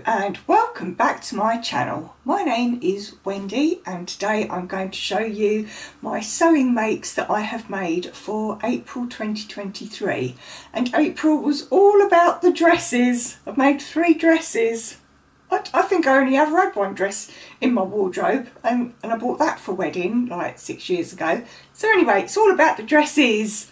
and welcome back to my channel. My name is Wendy and today I'm going to show you my sewing makes that I have made for April 2023. And April was all about the dresses. I've made 3 dresses. I think I only ever had 1 dress in my wardrobe and I bought that for a wedding like 6 years ago. So anyway, it's all about the dresses.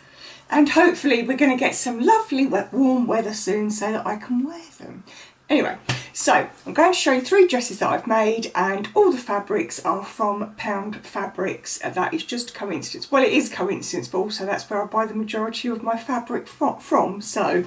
And hopefully we're going to get some lovely warm weather soon so that I can wear them. Anyway, so I'm going to show you 3 dresses that I've made, and all the fabrics are from Pound Fabrics. That is just coincidence. Well, it is coincidence, but also that's where I buy the majority of my fabric from. So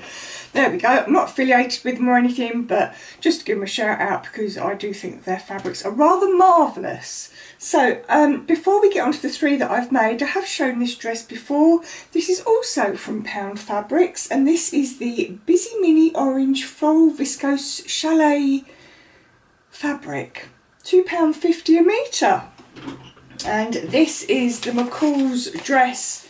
there we go. I'm not affiliated with them or anything, but just to give them a shout out because I do think their fabrics are rather marvellous. So before we get on to the 3 that I've made, I have shown this dress before. This is also from Pound Fabrics, and this is the Busy Mini Orange Floral Viscose Chalet fabric, £2.50 a metre. And this is the McCall's dress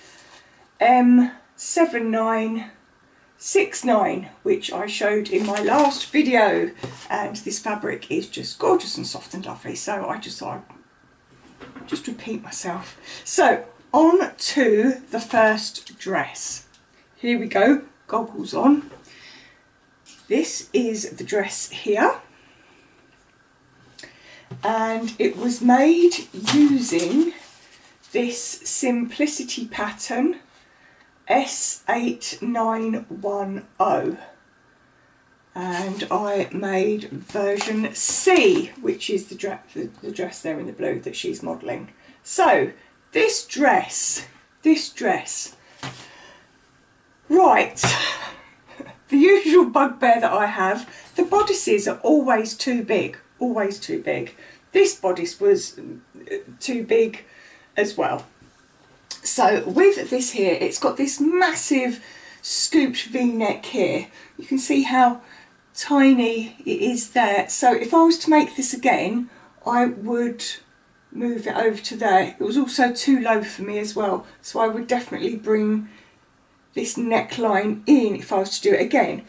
M7969, which I showed in my last video, and this fabric is just gorgeous and soft and lovely, so I just thought I'd just repeat myself. So on to the first dress. Here we go, goggles on. This is the dress here, and it was made using this Simplicity pattern S8910, and I made version C, which is the dress there in the blue that she's modelling. So this dress, right, the usual bugbear that I have, the bodices are always too big, always too big. This bodice was too big as well. So with this here, it's got this massive scooped V-neck here. You can see how tiny it is there. So if I was to make this again, I would move it over to there. It was also too low for me as well, so I would definitely bring this neckline in if I was to do it again.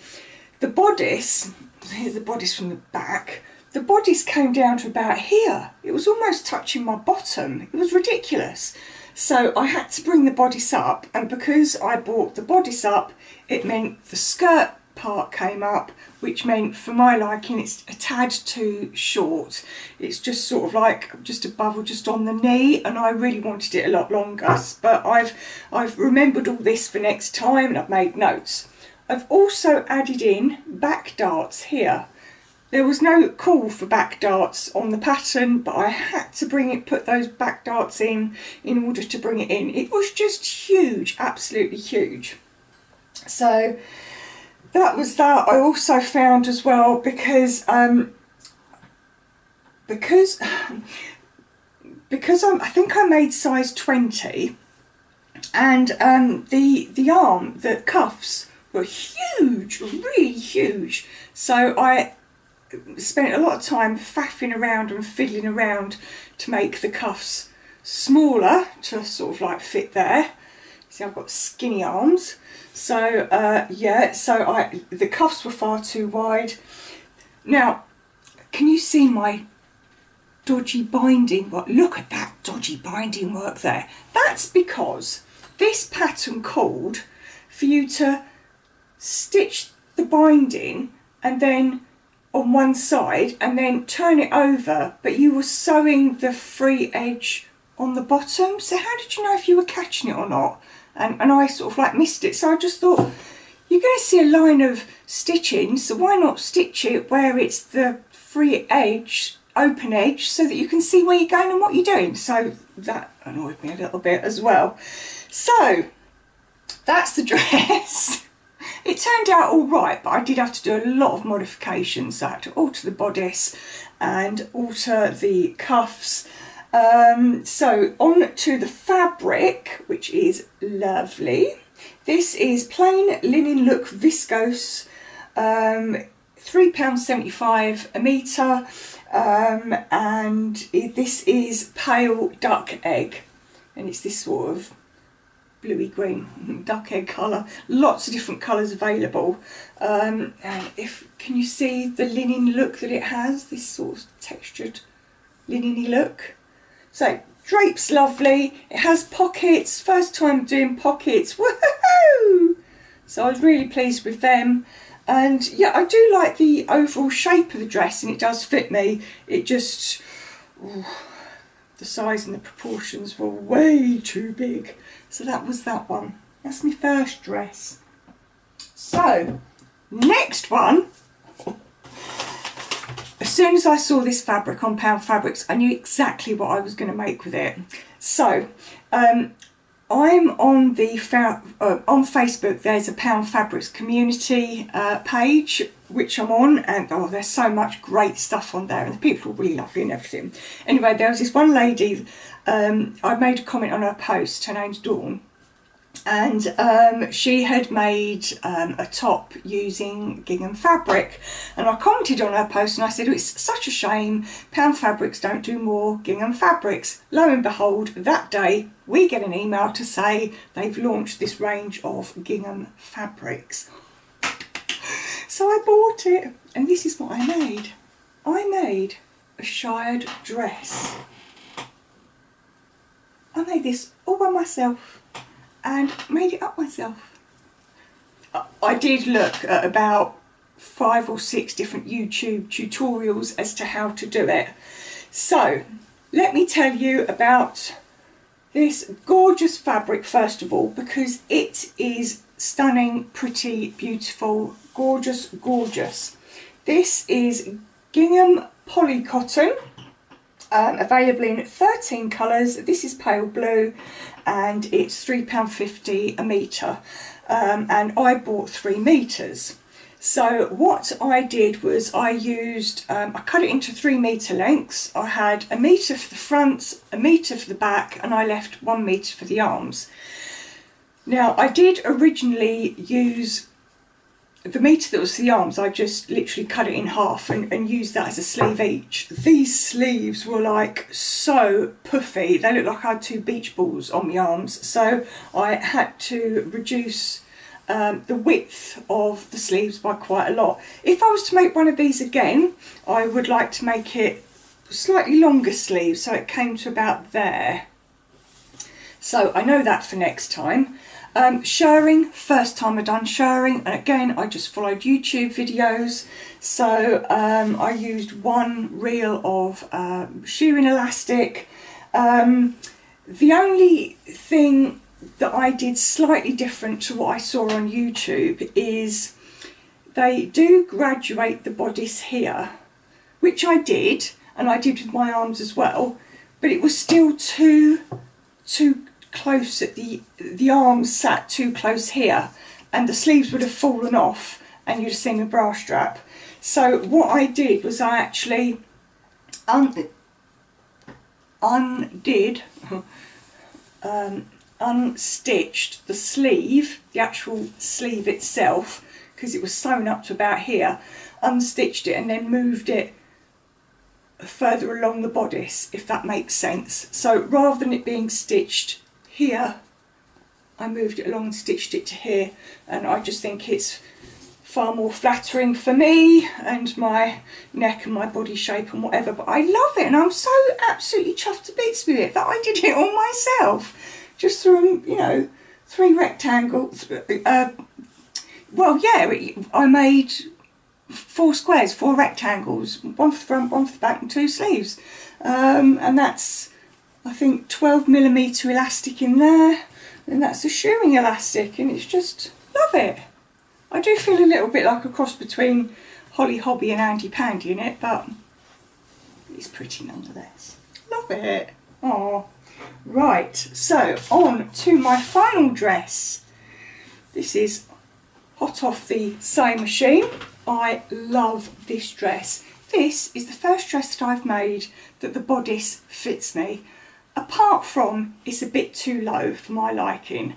The bodice, here's the bodice from the back, the bodice came down to about here. It was almost touching my bottom. It was ridiculous. So I had to bring the bodice up, and because I brought the bodice up, it meant the skirt part came up, which meant for my liking it's a tad too short. It's just sort of like just above or just on the knee, and I really wanted it a lot longer, but I've remembered all this for next time and I've made notes. I've also added in back darts here. There was no call for back darts on the pattern, but I had to put those back darts in order to bring it in. It was just huge, absolutely huge. So that was that. I also found as well, because I think I made size 20, and the arm, the cuffs were huge, really huge. So I spent a lot of time faffing around and fiddling around to make the cuffs smaller to sort of like fit there. See, I've got skinny arms. So yeah, so the cuffs were far too wide. Now, can you see my dodgy binding work? Look at that dodgy binding work there. That's because this pattern called for you to stitch the binding and then on one side and then turn it over, but you were sewing the free edge on the bottom. So how did you know if you were catching it or not? And I sort of like missed it, so I just thought, you're going to see a line of stitching, so why not stitch it where it's the free edge, open edge, so that you can see where you're going and what you're doing. So that annoyed me a little bit as well. So that's the dress. It turned out all right, but I did have to do a lot of modifications. So I had to alter the bodice and alter the cuffs. So on to the fabric, which is lovely. This is plain linen look viscose, £3.75 a metre, and this is pale duck egg, and it's this sort of bluey green, duck egg colour. Lots of different colours available. And can you see the linen look that it has? This sort of textured linen-y look. So drape's lovely. It has pockets. First time doing pockets. Woohoo! So I was really pleased with them. And yeah, I do like the overall shape of the dress, and it does fit me. It just, the size and the proportions were way too big. So that was that one. That's my first dress. So, next one. As soon as I saw this fabric on Pound Fabrics, I knew exactly what I was going to make with it. So, I'm on the on Facebook. There's a Pound Fabrics community page which I'm on, and oh, there's so much great stuff on there, and the people are really lovely and everything. Anyway, there was this one lady. I made a comment on her post. Her name's Dawn. And she had made a top using gingham fabric, and I commented on her post and I said, oh, it's such a shame Pound Fabrics don't do more gingham fabrics. Lo and behold, that day we get an email to say they've launched this range of gingham fabrics. So I bought it, and this is what I made. I made a shired dress. I made this all by myself and made it up myself. I did look at about 5 or 6 different YouTube tutorials as to how to do it. So let me tell you about this gorgeous fabric first of all, because it is stunning, pretty, beautiful, gorgeous, gorgeous. This is gingham polycotton. Available in 13 colours. This is pale blue, and it's £3.50 a metre, and I bought 3 metres. So what I did was I used, I cut it into 3 metre lengths. I had a metre for the front, a metre for the back, and I left 1 metre for the arms. Now I did originally use the metre that was the arms. I just literally cut it in half and used that as a sleeve each. These sleeves were like so puffy. They looked like I had 2 beach balls on my arms. So I had to reduce the width of the sleeves by quite a lot. If I was to make one of these again, I would like to make it slightly longer sleeves, so it came to about there. So I know that for next time. Shirring, first time I've done shirring, and again I just followed YouTube videos. So I used 1 reel of shearing elastic. The only thing that I did slightly different to what I saw on YouTube is they do graduate the bodice here, which I did, and I did with my arms as well, but it was still too close at the arms sat too close here, and the sleeves would have fallen off and you'd have seen the bra strap. So what I did was I actually unstitched the sleeve, the actual sleeve itself, because it was sewn up to about here, unstitched it and then moved it further along the bodice, if that makes sense. So rather than it being stitched here, I moved it along and stitched it to here, and I just think it's far more flattering for me and my neck and my body shape and whatever. But I love it, and I'm so absolutely chuffed to bits with it that I did it all myself, just through, you know, 3 rectangles. Well, yeah, I made 4 squares, 4 rectangles, 1 for the front, 1 for the back, and 2 sleeves, and that's, I think, 12mm elastic in there, and that's the shearing elastic, and it's just, love it. I do feel a little bit like a cross between Holly Hobby and Andy Pandy in it, but it's pretty nonetheless. Love it. Oh, right, so on to my final dress. This is hot off the sewing machine. I love this dress. This is the first dress that I've made that the bodice fits me. Apart from it's a bit too low for my liking.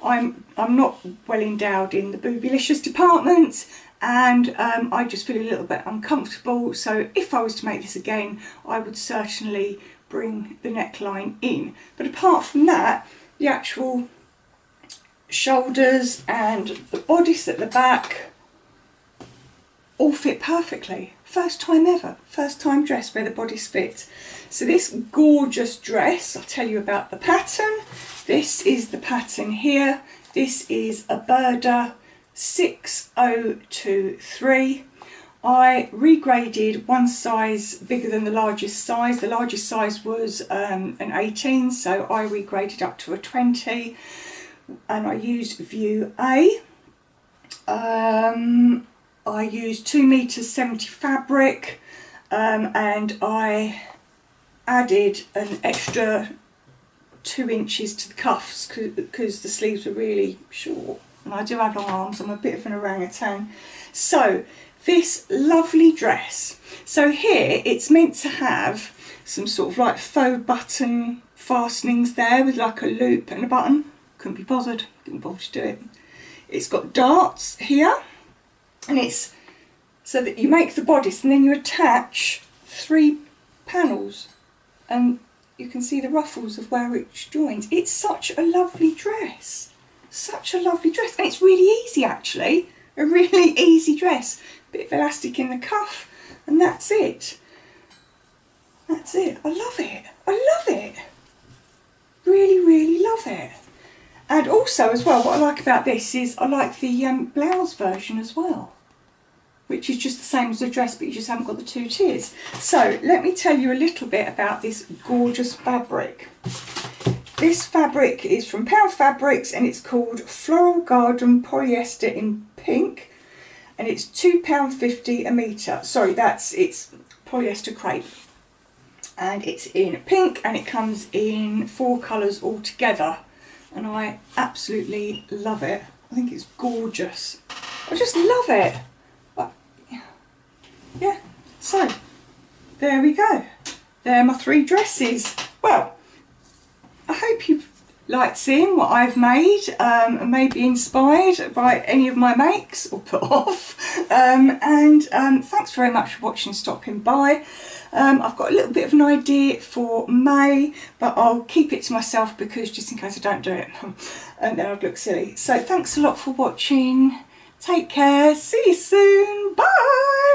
I'm not well endowed in the boobylicious department, and I just feel a little bit uncomfortable. So if I was to make this again, I would certainly bring the neckline in. But apart from that, the actual shoulders and the bodice at the back all fit perfectly. First time ever, first time dress where the bodice fits. So this gorgeous dress, I'll tell you about the pattern. This is the pattern here. This is a Burda 6023. I regraded one size bigger than the largest size. The largest size was an 18, so I regraded up to a 20. And I used view A. I used 2 meters 70 fabric, and I added an extra 2 inches to the cuffs because the sleeves were really short, and I do have long arms. I'm a bit of an orangutan. So this lovely dress. So here it's meant to have some sort of like faux button fastenings there with like a loop and a button. Couldn't be bothered, didn't bother to do it. It's got darts here, and it's so that you make the bodice and then you attach 3 panels and you can see the ruffles of where it joins. It's such a lovely dress, such a lovely dress, and it's really easy actually, a really easy dress. Bit of elastic in the cuff and that's it. That's it. I love it. I love it. Really, really love it. And also as well, what I like about this is I like the blouse version as well, which is just the same as the dress, but you just haven't got the 2 tiers. So let me tell you a little bit about this gorgeous fabric. This fabric is from Pound Fabrics and it's called Floral Garden Polyester in Pink, and it's £2.50 a metre. Sorry, it's polyester crepe. And it's in pink and it comes in 4 colours altogether. And I absolutely love it. I think it's gorgeous. I just love it. Yeah, so there we go. There are my 3 dresses. Well, I hope you've liked seeing what I've made and maybe inspired by any of my makes or put off. Thanks very much for watching, stopping by. I've got a little bit of an idea for May, but I'll keep it to myself because just in case I don't do it and then I'd look silly. So thanks a lot for watching. Take care. See you soon. Bye.